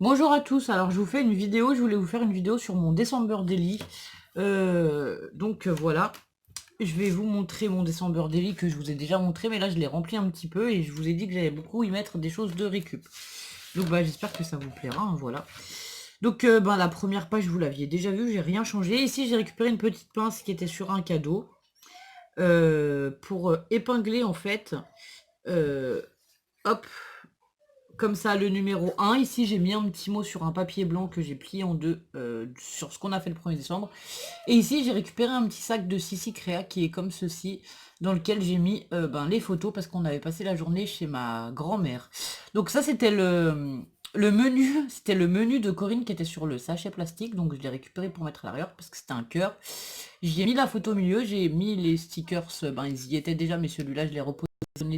Bonjour à tous, alors je vous fais une vidéo, je voulais vous faire une vidéo sur mon December Daily. Voilà, je vais vous montrer mon December Daily que je vous ai déjà montré, mais là je l'ai rempli un petit peu et je vous ai dit que j'allais beaucoup y mettre des choses de récup. Donc j'espère que ça vous plaira, hein, voilà. Donc la première page vous l'aviez déjà vue, j'ai rien changé. Ici j'ai récupéré une petite pince qui était sur un cadeau pour épingler en fait, hop, comme ça, le numéro 1. Ici, j'ai mis un petit mot sur un papier blanc que j'ai plié en deux sur ce qu'on a fait le 1er décembre. Et ici, j'ai récupéré un petit sac de Sissi Créa qui est comme ceci, dans lequel j'ai mis les photos parce qu'on avait passé la journée chez ma grand-mère. Donc ça, c'était le menu, c'était le menu de Corinne qui était sur le sachet plastique. Donc je l'ai récupéré pour mettre à l'arrière parce que c'était un cœur. J'y ai mis la photo au milieu, j'ai mis les stickers, ils y étaient déjà, mais celui-là, je l'ai reposé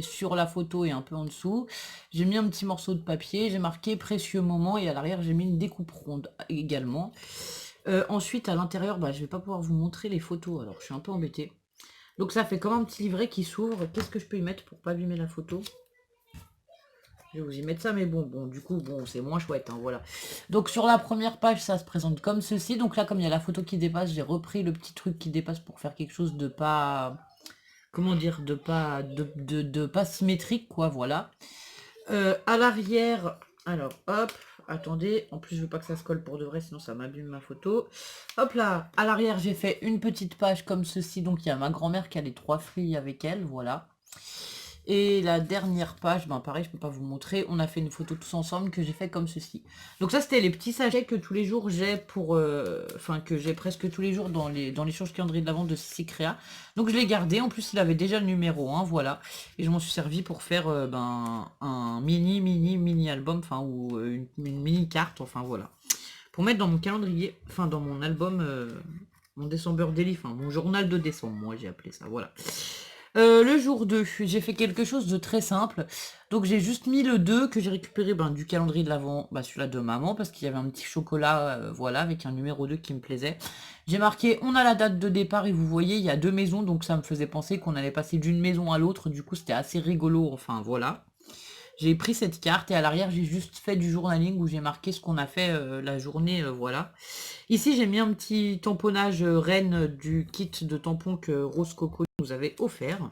sur la photo et un peu en dessous. J'ai mis un petit morceau de papier, j'ai marqué précieux moment et à l'arrière j'ai mis une découpe ronde également. Ensuite à l'intérieur, je vais pas pouvoir vous montrer les photos, alors je suis un peu embêtée. Donc ça fait comme un petit livret qui s'ouvre. Qu'est-ce que je peux y mettre pour pas abîmer la photo? Je vais vous y mettre ça, mais du coup, c'est moins chouette, hein, voilà. Donc sur la première page, ça se présente comme ceci. Donc là, comme il y a la photo qui dépasse, j'ai repris le petit truc qui dépasse pour faire quelque chose de pas... Comment dire? De pas symétrique, quoi, voilà. À l'arrière, alors hop, attendez, en plus je veux pas que ça se colle pour de vrai, sinon ça m'abîme ma photo. Hop là, à l'arrière j'ai fait une petite page comme ceci, donc il y a ma grand-mère qui a les 3 filles avec elle, voilà. Et la dernière page, pareil, je peux pas vous montrer, on a fait une photo tous ensemble que j'ai fait comme ceci. Donc ça c'était les petits sachets que tous les jours j'ai pour... que j'ai presque tous les jours dans l'échange calendrier de l'Avent de Sissi Créa. Donc je l'ai gardé, en plus il avait déjà le numéro 1, voilà. Et je m'en suis servi pour faire un mini album, ou une mini carte, enfin voilà. Pour mettre dans mon calendrier, enfin dans mon album, mon December Daily, mon journal de décembre, moi j'ai appelé ça, voilà. Le jour 2, j'ai fait quelque chose de très simple. Donc j'ai juste mis le 2 que j'ai récupéré du calendrier de l'Avent, celui-là de maman, parce qu'il y avait un petit chocolat, voilà, avec un numéro 2 qui me plaisait. J'ai marqué, on a la date de départ, et vous voyez, il y a 2 maisons, donc ça me faisait penser qu'on allait passer d'une maison à l'autre, du coup c'était assez rigolo, enfin voilà. J'ai pris cette carte et à l'arrière j'ai juste fait du journaling où j'ai marqué ce qu'on a fait la journée, voilà. Ici j'ai mis un petit tamponnage reine du kit de tampons que Rose Coco nous avait offert.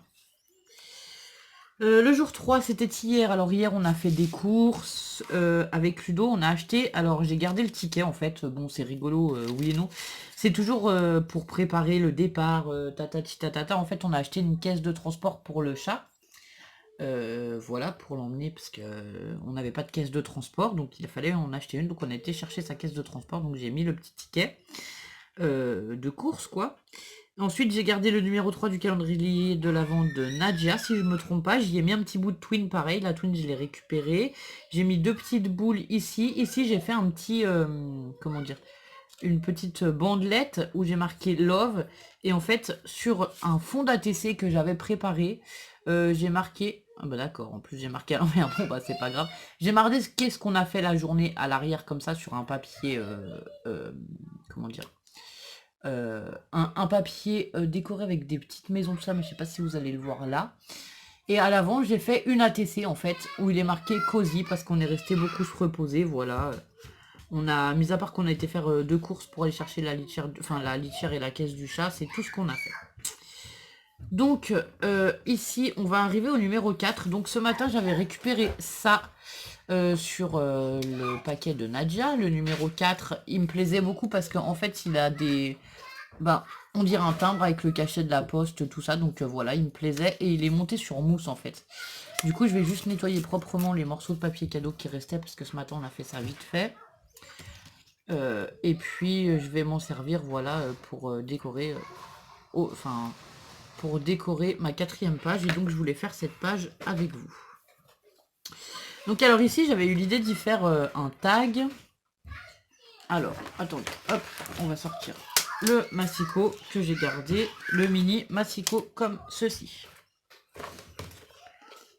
Le jour 3 c'était hier, alors hier on a fait des courses avec Ludo, on a acheté, alors j'ai gardé le ticket en fait, bon c'est rigolo, oui et non. C'est toujours pour préparer le départ, tatati tatata, en fait on a acheté une caisse de transport pour le chat. Voilà, pour l'emmener parce que on n'avait pas de caisse de transport, donc il fallait en acheter une. Donc on a été chercher sa caisse de transport, donc j'ai mis le petit ticket de course, quoi. Ensuite, j'ai gardé le numéro 3 du calendrier de l'Avent de Nadia, si je me trompe pas. J'y ai mis un petit bout de twin, pareil. La twin, je l'ai récupérée. J'ai mis 2 petites boules ici. Ici, j'ai fait un petit... comment dire? Une petite bandelette où j'ai marqué Love. Et en fait, sur un fond d'ATC que j'avais préparé, j'ai marqué... Ah d'accord, en plus j'ai marqué à l'envers, c'est pas grave. J'ai marqué qu'est-ce qu'on a fait la journée à l'arrière, comme ça, sur un papier... comment dire? Un papier décoré avec des petites maisons, tout ça, mais je sais pas si vous allez le voir là. Et à l'avant, j'ai fait une ATC, en fait, où il est marqué Cozy, parce qu'on est resté beaucoup se reposer, voilà. On a, mis à part qu'on a été faire 2 courses pour aller chercher la litière, la litière et la caisse du chat, c'est tout ce qu'on a fait. Donc, ici, on va arriver au numéro 4. Donc, ce matin, j'avais récupéré ça sur le paquet de Nadia. Le numéro 4, il me plaisait beaucoup parce qu'en fait, il a des... on dirait un timbre avec le cachet de la poste, tout ça. Donc, voilà, il me plaisait. Et il est monté sur mousse, en fait. Du coup, je vais juste nettoyer proprement les morceaux de papier cadeau qui restaient parce que ce matin, on a fait ça vite fait. Et puis je vais m'en servir, voilà, pour décorer, pour décorer ma 4e page. Et donc je voulais faire cette page avec vous. Donc alors ici j'avais eu l'idée d'y faire un tag. Alors attendez, hop, on va sortir le massicot que j'ai gardé, le mini massicot comme ceci.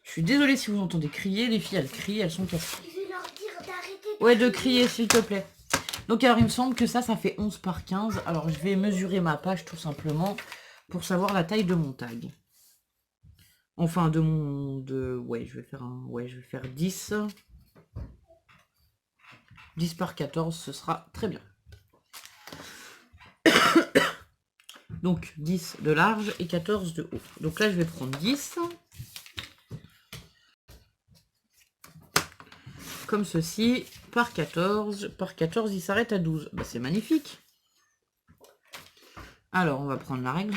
Je suis désolée si vous entendez crier, les filles elles crient, elles sont cassées. Je vais leur dire d'arrêter. Ouais, de crier s'il te plaît. Donc alors il me semble que ça fait 11 par 15. Alors je vais mesurer ma page tout simplement pour savoir la taille de mon tag. Enfin ouais, je vais faire 10. 10 par 14, ce sera très bien. Donc 10 de large et 14 de haut. Donc là, je vais prendre 10. Comme ceci, par 14. Par 14, il s'arrête à 12. Bah, c'est magnifique. Alors, on va prendre la règle.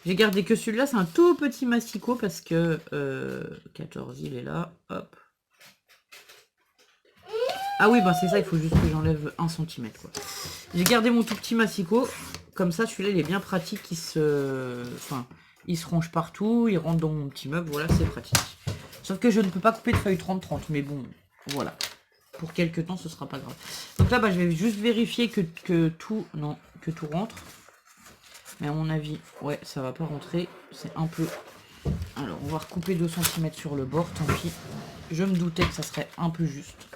J'ai gardé que celui-là, c'est un tout petit masticot parce que 14, il est là. Hop. Ah oui, bah c'est ça, il faut juste que j'enlève 1 cm. J'ai gardé mon tout petit massicot. Comme ça, celui-là, il est bien pratique. Il se range partout. Il rentre dans mon petit meuble. Voilà, c'est pratique. Sauf que je ne peux pas couper de feuilles 30-30. Mais bon, voilà. Pour quelques temps, ce sera pas grave. Donc là, bah, je vais juste vérifier que tout rentre. Mais à mon avis, ouais, ça va pas rentrer. C'est un peu... Alors, on va recouper 2 cm sur le bord. Tant pis. Je me doutais que ça serait un peu juste.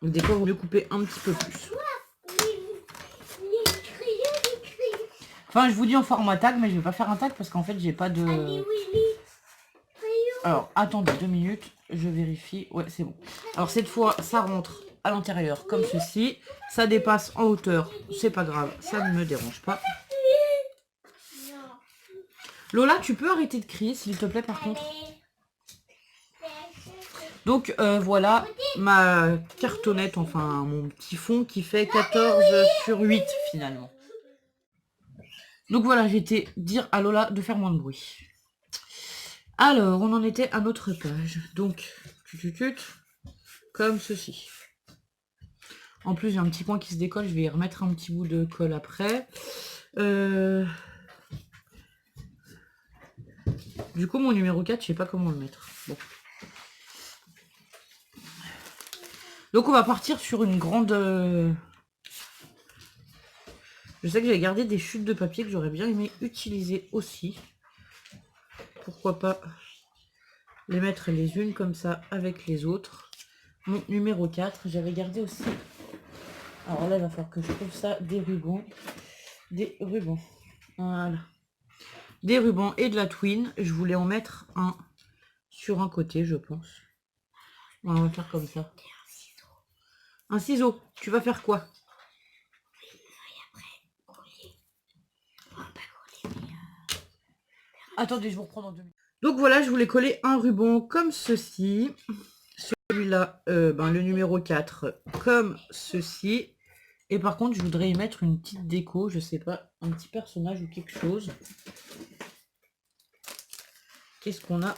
Des fois, il vaut mieux couper un petit peu plus. Enfin, je vous dis en format tag, mais je vais pas faire un tag parce qu'en fait, j'ai pas de... Alors, attendez 2 minutes, je vérifie. Ouais, c'est bon. Alors, cette fois, ça rentre à l'intérieur comme ceci. Ça dépasse en hauteur, c'est pas grave, ça ne me dérange pas. Lola, tu peux arrêter de crier, s'il te plaît, par contre. Donc, voilà ma cartonnette, enfin, mon petit fond qui fait 14 sur 8, finalement. Donc voilà, j'ai été dire à Lola de faire moins de bruit. Alors, on en était à notre page. Donc, comme ceci. En plus, j'ai un petit point qui se décolle. Je vais y remettre un petit bout de colle après. Du coup, mon numéro 4, je sais pas comment le mettre. Bon. Donc, on va partir sur une grande... Je sais que j'ai gardé des chutes de papier que j'aurais bien aimé utiliser aussi. Pourquoi pas les mettre les unes comme ça avec les autres. Mon numéro 4, j'avais gardé aussi... Alors là, il va falloir que je trouve ça, des rubans. Des rubans. Voilà. Des rubans et de la twine. Je voulais en mettre un sur un côté, je pense. On va faire comme ça. Un ciseau. Tu vas faire quoi? Attendez, je vous reprends dans 2 minutes. Donc voilà, je voulais coller un ruban comme ceci. Celui-là, le numéro 4, comme ceci. Et par contre, je voudrais y mettre une petite déco, je sais pas, un petit personnage ou quelque chose. Qu'est-ce qu'on a?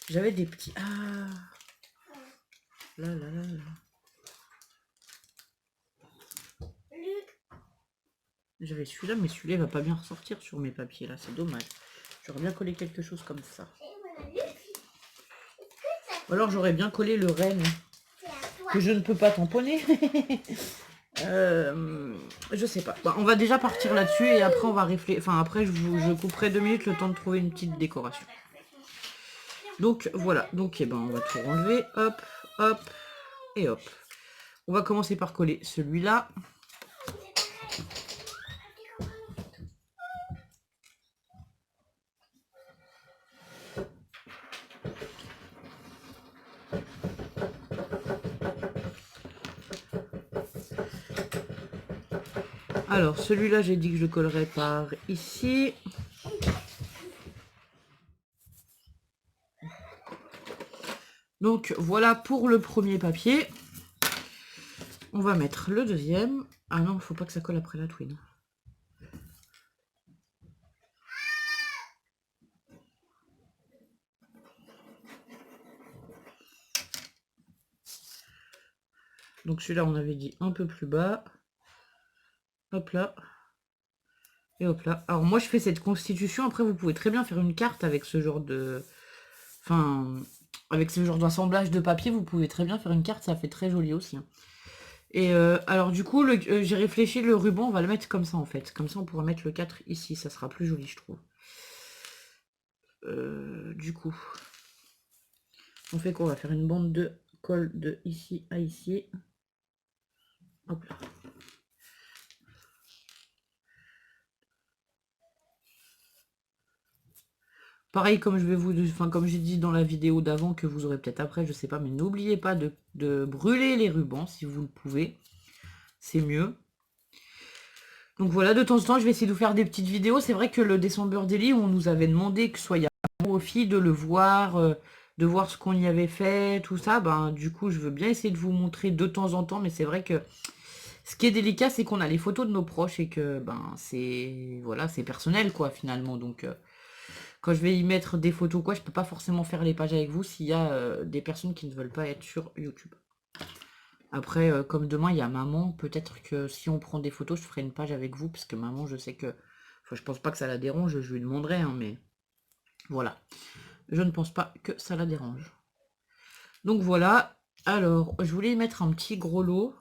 J'avais des petits... Ah là là là là. J'avais celui-là, mais celui-là, il va pas bien ressortir sur mes papiers, là. C'est dommage. J'aurais bien collé quelque chose comme ça. Ou alors, j'aurais bien collé le renne, que je ne peux pas tamponner. Je sais pas. Bon, on va déjà partir là-dessus, et après, on va réfléchir. Enfin, après, je couperai 2 minutes, le temps de trouver une petite décoration. Donc, voilà. Donc, eh ben, on va tout enlever. Hop, hop, et hop. On va commencer par coller celui-là. Alors, celui-là, j'ai dit que je le collerais par ici. Donc, voilà pour le premier papier. On va mettre le deuxième. Ah non, il faut pas que ça colle après la twine. Donc, celui-là, on avait dit un peu plus bas. Hop là. Et hop là. Alors, moi, je fais cette constitution. Après, vous pouvez très bien faire une carte avec ce genre de... Enfin, avec ce genre d'assemblage de papier, vous pouvez très bien faire une carte. Ça fait très joli aussi. Hein. Et alors, du coup, j'ai réfléchi, le ruban, on va le mettre comme ça, en fait. Comme ça, on pourra mettre le 4 ici. Ça sera plus joli, je trouve. Du coup, on fait quoi? On va faire une bande de colle de ici à ici. Hop là. Pareil, comme comme j'ai dit dans la vidéo d'avant, que vous aurez peut-être après, je sais pas, mais n'oubliez pas de brûler les rubans si vous le pouvez. C'est mieux. Donc voilà, de temps en temps, je vais essayer de vous faire des petites vidéos. C'est vrai que le December Daily, on nous avait demandé que ce soit aux filles de le voir, de voir ce qu'on y avait fait, tout ça. Ben, du coup, je veux bien essayer de vous montrer de temps en temps, mais c'est vrai que ce qui est délicat, c'est qu'on a les photos de nos proches et que ben c'est voilà, c'est personnel quoi finalement. Donc quand je vais y mettre des photos quoi, je peux pas forcément faire les pages avec vous s'il y a des personnes qui ne veulent pas être sur YouTube. Après, comme demain il y a maman, peut-être que si on prend des photos, je ferai une page avec vous, parce que maman, je sais que, enfin, je pense pas que ça la dérange, je lui demanderai, hein, mais voilà. Je ne pense pas que ça la dérange. Donc voilà. Alors, je voulais y mettre un petit grelot.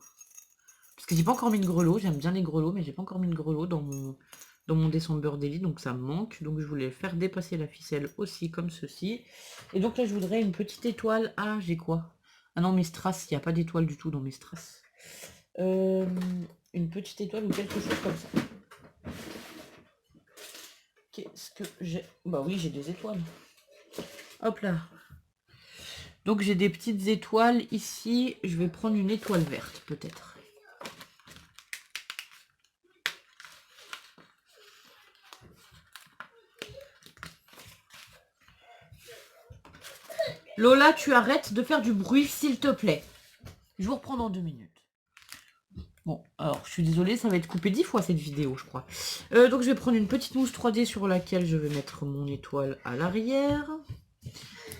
Parce que j'ai pas encore mis de grelot. J'aime bien les grelots, mais j'ai pas encore mis de grelot dans mon December Daily. Donc ça me manque. Donc je voulais faire dépasser la ficelle aussi, comme ceci. Et donc là, je voudrais une petite étoile. Ah, j'ai quoi? Ah non, mes strass. Il n'y a pas d'étoile du tout dans mes strass. Une petite étoile ou quelque chose comme ça. Qu'est-ce que j'ai? Bah oui, j'ai des étoiles. Hop là. Donc j'ai des petites étoiles ici. Je vais prendre une étoile verte peut-être. Lola, tu arrêtes de faire du bruit s'il te plaît. Je vous reprends dans 2 minutes. Bon, alors je suis désolée, ça va être coupé 10 fois cette vidéo, je crois. Donc je vais prendre une petite mousse 3D sur laquelle je vais mettre mon étoile à l'arrière.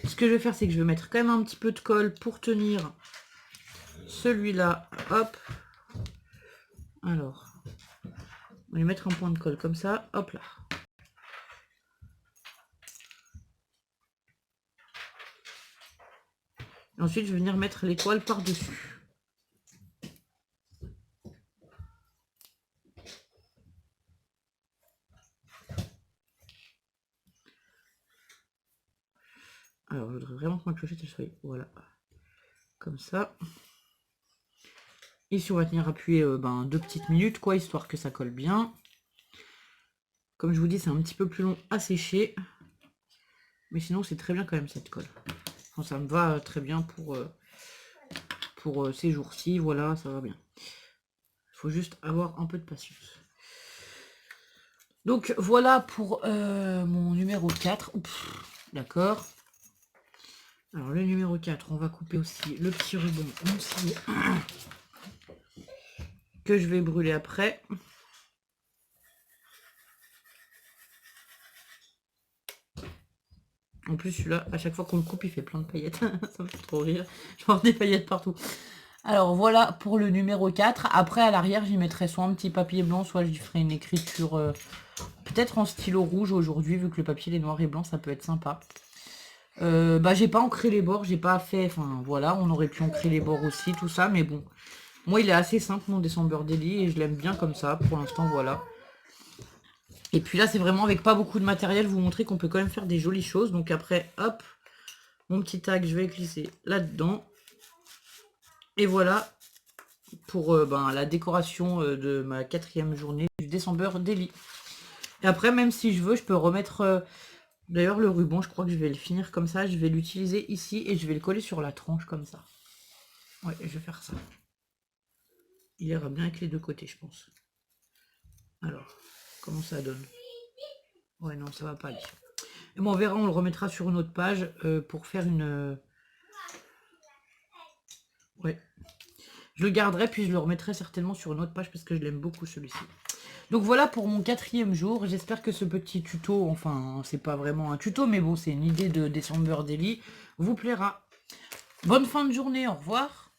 Ce que je vais faire, c'est que je vais mettre quand même un petit peu de colle pour tenir celui-là. Hop. Alors, on va lui mettre un point de colle comme ça. Hop là. Et ensuite, je vais venir mettre l'étoile par-dessus. Alors, je voudrais vraiment que ma clochette elle soit... Voilà. Comme ça. Ici, on va tenir appuyé 2 petites minutes, quoi, histoire que ça colle bien. Comme je vous dis, c'est un petit peu plus long à sécher. Mais sinon, c'est très bien quand même, cette colle. Enfin, ça me va très bien pour ces jours-ci. Voilà, ça va bien. Il faut juste avoir un peu de patience. Donc, voilà pour mon numéro 4. D'accord. Alors, le numéro 4, on va couper aussi le petit ruban aussi que je vais brûler après. En plus, celui-là, à chaque fois qu'on le coupe, il fait plein de paillettes. Ça me fait trop rire. Je vois des paillettes partout. Alors, voilà pour le numéro 4. Après, à l'arrière, j'y mettrai soit un petit papier blanc, soit je ferai une écriture peut-être en stylo rouge aujourd'hui, vu que le papier est noir et blanc, ça peut être sympa. J'ai pas ancré les bords, j'ai pas fait... Enfin, voilà, on aurait pu ancrer les bords aussi, tout ça, mais bon. Moi, il est assez simple, mon December Daily, et je l'aime bien comme ça. Pour l'instant, voilà. Et puis là, c'est vraiment avec pas beaucoup de matériel, vous montrer qu'on peut quand même faire des jolies choses. Donc après, hop, mon petit tag, je vais glisser là-dedans. Et voilà pour la décoration de ma 4e journée du December Daily. Et après, même si je veux, je peux remettre... D'ailleurs, le ruban, je crois que je vais le finir comme ça. Je vais l'utiliser ici et je vais le coller sur la tranche comme ça. Ouais, je vais faire ça. Il ira bien avec les deux côtés, je pense. Alors, comment ça donne? Ouais, non, ça va pas aller. Et bon, on verra, on le remettra sur une autre page pour faire une... Ouais. Je le garderai, puis je le remettrai certainement sur une autre page parce que je l'aime beaucoup celui-ci. Donc voilà pour mon 4e jour. J'espère que ce petit tuto, enfin, c'est pas vraiment un tuto, mais bon, c'est une idée de December Daily, vous plaira. Bonne fin de journée, au revoir.